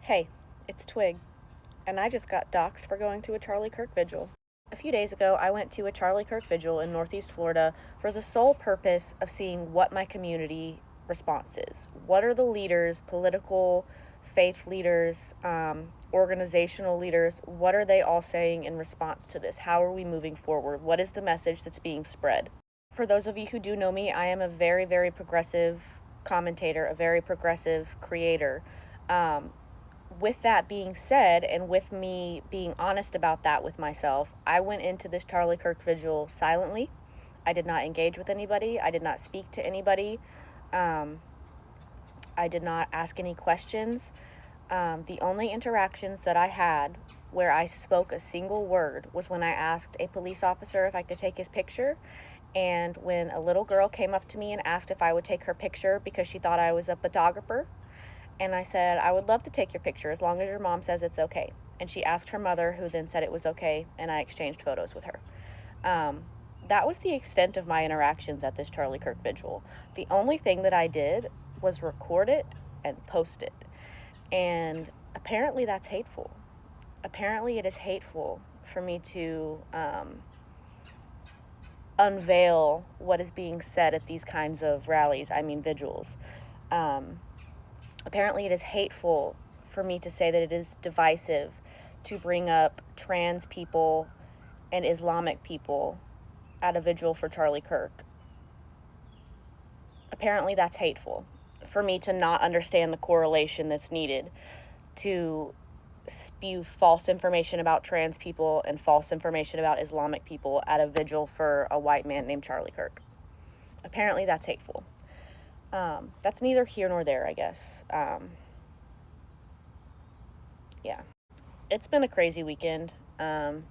Hey, it's Twig, and I just got doxxed for going to a Charlie Kirk vigil. A few days ago, I went to a Charlie Kirk vigil in Northeast Florida for the sole purpose of seeing what my community response is. What are the leaders, political, faith leaders, organizational leaders, what are they all saying in response to this? How are we moving forward? What is the message that's being spread? For those of you who do know me, I am a very, very progressive commentator, a very progressive creator. With that being said, and with me being honest about that with myself, I went into this Charlie Kirk vigil silently. I did not engage with anybody. I did not speak to anybody. I did not ask any questions. The only interactions that I had where I spoke a single word was when I asked a police officer if I could take his picture, and when a little girl came up to me and asked if I would take her picture because she thought I was a photographer. And I said, I would love to take your picture as long as your mom says it's okay. And she asked her mother, who then said it was okay, and I exchanged photos with her. That was the extent of my interactions at this Charlie Kirk vigil. The only thing that I did was record it and post it. And apparently that's hateful. Apparently it is hateful for me to unveil what is being said at these kinds of rallies, vigils. Apparently it is hateful for me to say that it is divisive to bring up trans people and Islamic people at a vigil for Charlie Kirk. Apparently that's hateful for me to not understand the correlation that's needed to spew false information about trans people and false information about Islamic people at a vigil for a white man named Charlie Kirk. Apparently that's hateful. That's neither here nor there, I guess. Yeah. It's been a crazy weekend. I've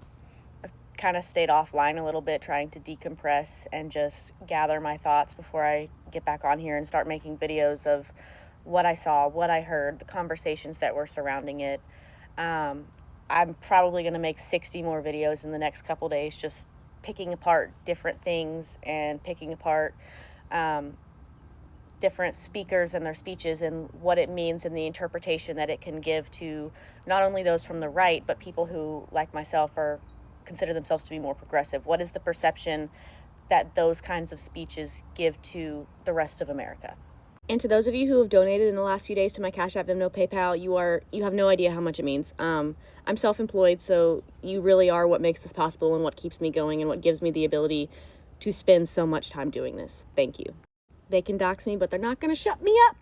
kind of stayed offline a little bit, trying to decompress and just gather my thoughts before I get back on here and start making videos of what I saw, what I heard, the conversations that were surrounding it. I'm probably going to make 60 more videos in the next couple days, just picking apart different things and picking apart different speakers and their speeches and what it means and the interpretation that it can give to not only those from the right, but people who, like myself, consider themselves to be more progressive. What is the perception that those kinds of speeches give to the rest of America? And to those of you who have donated in the last few days to my Cash App, Venmo, PayPal, you have no idea how much it means. I'm self-employed, so you really are what makes this possible and what keeps me going and what gives me the ability to spend so much time doing this. Thank you. They can dox me, but they're not going to shut me up.